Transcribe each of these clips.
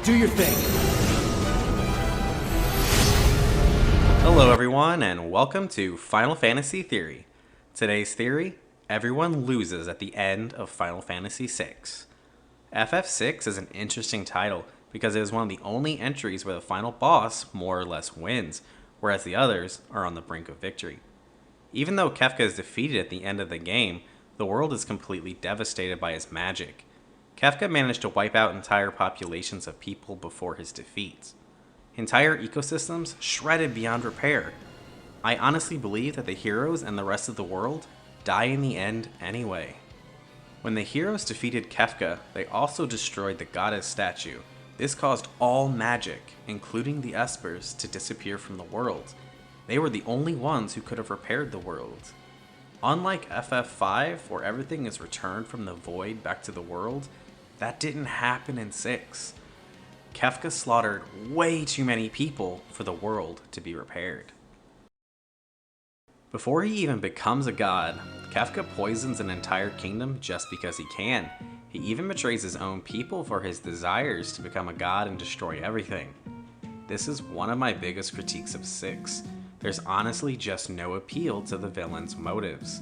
Do your thing. Hello everyone, and welcome to Final Fantasy Theory. Today's theory: everyone loses at the end of Final Fantasy VI. FF6 is an interesting title because it is one of the only entries where the final boss more or less wins, whereas the others are on the brink of victory. Even though Kafka is defeated at the end of the game, the world is completely devastated by his magic. Kafka managed to wipe out entire populations of people before his defeat. Entire ecosystems shredded beyond repair. I honestly believe that the heroes and the rest of the world die in the end anyway. When the heroes defeated Kafka, they also destroyed the goddess statue. This caused all magic, including the Espers, to disappear from the world. They were the only ones who could have repaired the world. Unlike FF5, where everything is returned from the void back to the world, that didn't happen in 6. Kafka slaughtered way too many people for the world to be repaired. Before he even becomes a god, Kafka poisons an entire kingdom just because he can. He even betrays his own people for his desires to become a god and destroy everything. This is one of my biggest critiques of 6. There's honestly just no appeal to the villain's motives.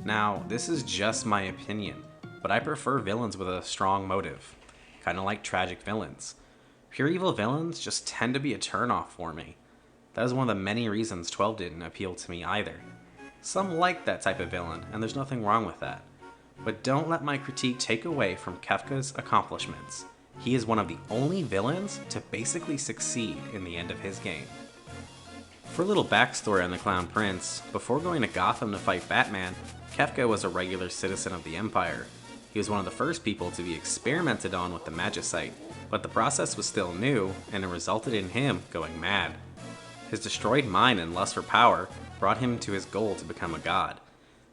Now, this is just my opinion, but I prefer villains with a strong motive, kinda like tragic villains. Pure evil villains just tend to be a turnoff for me. That is one of the many reasons 12 didn't appeal to me either. Some like that type of villain, and there's nothing wrong with that. But don't let my critique take away from Kafka's accomplishments. He is one of the only villains to basically succeed in the end of his game. For a little backstory on the Clown Prince, before going to Gotham to fight Batman, Kafka was a regular citizen of the Empire. He was one of the first people to be experimented on with the Magicite, but the process was still new, and it resulted in him going mad. His destroyed mind and lust for power brought him to his goal to become a god.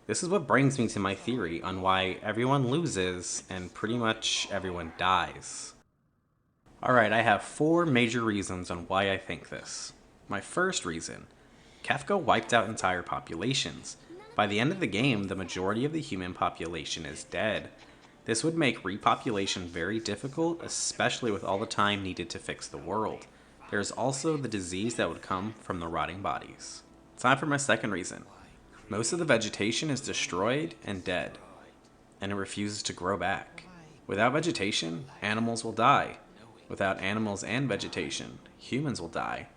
This is what brings me to my theory on why everyone loses and pretty much everyone dies. Alright, I have 4 major reasons on why I think this. My first reason: Kafka wiped out entire populations. By the end of the game, the majority of the human population is dead. This would make repopulation very difficult, especially with all the time needed to fix the world. There is also the disease that would come from the rotting bodies. Time for my second reason. Most of the vegetation is destroyed and dead, and it refuses to grow back. Without vegetation, animals will die. Without animals and vegetation, humans will die.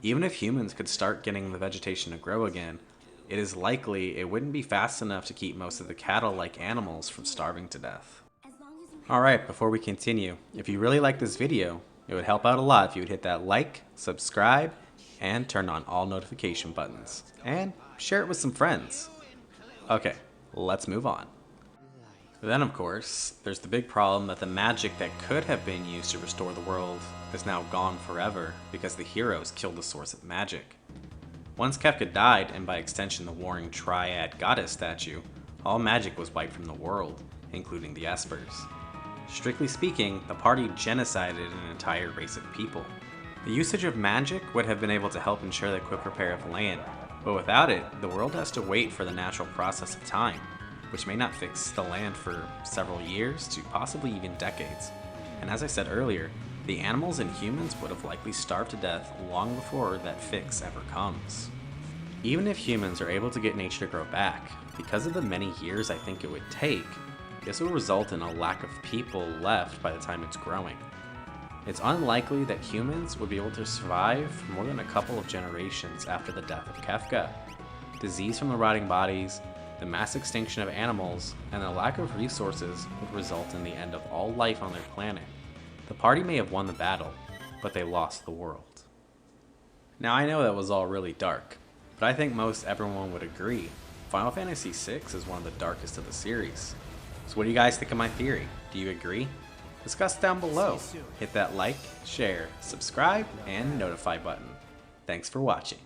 Even if humans could start getting the vegetation to grow again, it is likely it wouldn't be fast enough to keep most of the cattle-like animals from starving to death. Alright, before we continue, if you really like this video, it would help out a lot if you would hit that like, subscribe, and turn on all notification buttons. And share it with some friends. Okay, let's move on. Then of course, there's the big problem that the magic that could have been used to restore the world is now gone forever because the heroes killed the source of magic. Once Kafka died, and by extension the warring Triad goddess statue, all magic was wiped from the world, including the Espers. Strictly speaking, the party genocided an entire race of people. The usage of magic would have been able to help ensure the quick repair of land, but without it, the world has to wait for the natural process of time, which may not fix the land for several years to possibly even decades. And as I said earlier, the animals and humans would have likely starved to death long before that fix ever comes. Even if humans are able to get nature to grow back, because of the many years I think it would take, this will result in a lack of people left by the time it's growing. It's unlikely that humans would be able to survive for more than a couple of generations after the death of Kafka. Disease from the rotting bodies, the mass extinction of animals, and the lack of resources would result in the end of all life on their planet. The party may have won the battle, but they lost the world. Now I know that was all really dark, but I think most everyone would agree Final Fantasy VI is one of the darkest of the series. So what do you guys think of my theory? Do you agree? Discuss down below. Hit that like, share, subscribe, and notify button. Thanks for watching.